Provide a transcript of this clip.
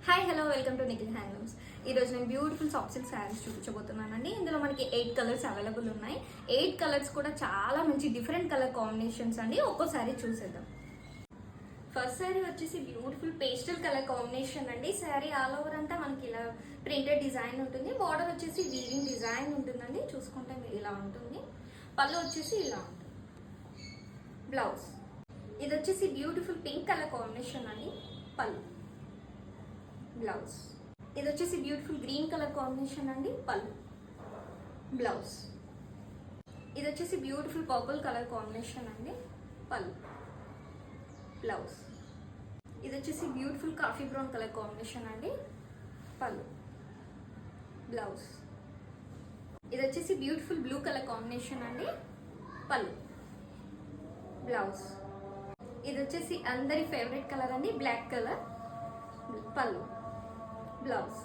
Hi hello welcome to Nikhil handlooms. ఈరోజు నేను beautiful soft silk saris చూపించబోతున్నానండి. ఇందులో మనకి 8 కలర్స్ అవైలబుల్ ఉన్నాయి. 8 కలర్స్ కూడా చాలా మంచి డిఫరెంట్ కలర్ కాంబినేషన్స్ అండి. ఒక్కో శారీ చూసేద్దాం. ఫస్ట్ శారీ వచ్చేసి బ్యూటిఫుల్ పేస్టల్ కలర్ కాంబినేషన్ అండి. శారీ ఆల్ ఓవర్ అంతా మనకి ఇలా ప్రింటెడ్ డిజైన్ ఉంటుంది. బార్డర్ వచ్చేసి వీవింగ్ డిజైన్ ఉంటుందండి. చూసుకుంటే మీరు ఇలా ఉంటుంది. పళ్ళు వచ్చేసి ఇలా ఉంటుంది. బ్లౌజ్ ఇది వచ్చేసి బ్యూటిఫుల్ పింక్ కలర్ కాంబినేషన్ అండి. పళ్ళు, బ్లౌజ్ ఇది వచ్చేసి బ్యూటిఫుల్ గ్రీన్ కలర్ కాంబినేషన్ అండి. పళ్ళు, బ్లౌజ్ ఇది వచ్చేసి బ్యూటిఫుల్ పర్పుల్ కలర్ కాంబినేషన్ అండి. పళ్ళు, బ్లౌజ్ ఇది వచ్చేసి beautiful coffee brown colour combination అండి. పళ్ళు, బ్లౌజ్ ఇది వచ్చేసి బ్యూటిఫుల్ బ్లూ కలర్ కాంబినేషన్ అండి. పళ్ళు, బ్లౌజ్ ఇది వచ్చేసి అందరి ఫేవరెట్ కలర్ అండి, బ్లాక్ కలర్. పళ్ళు, బ్లౌజ్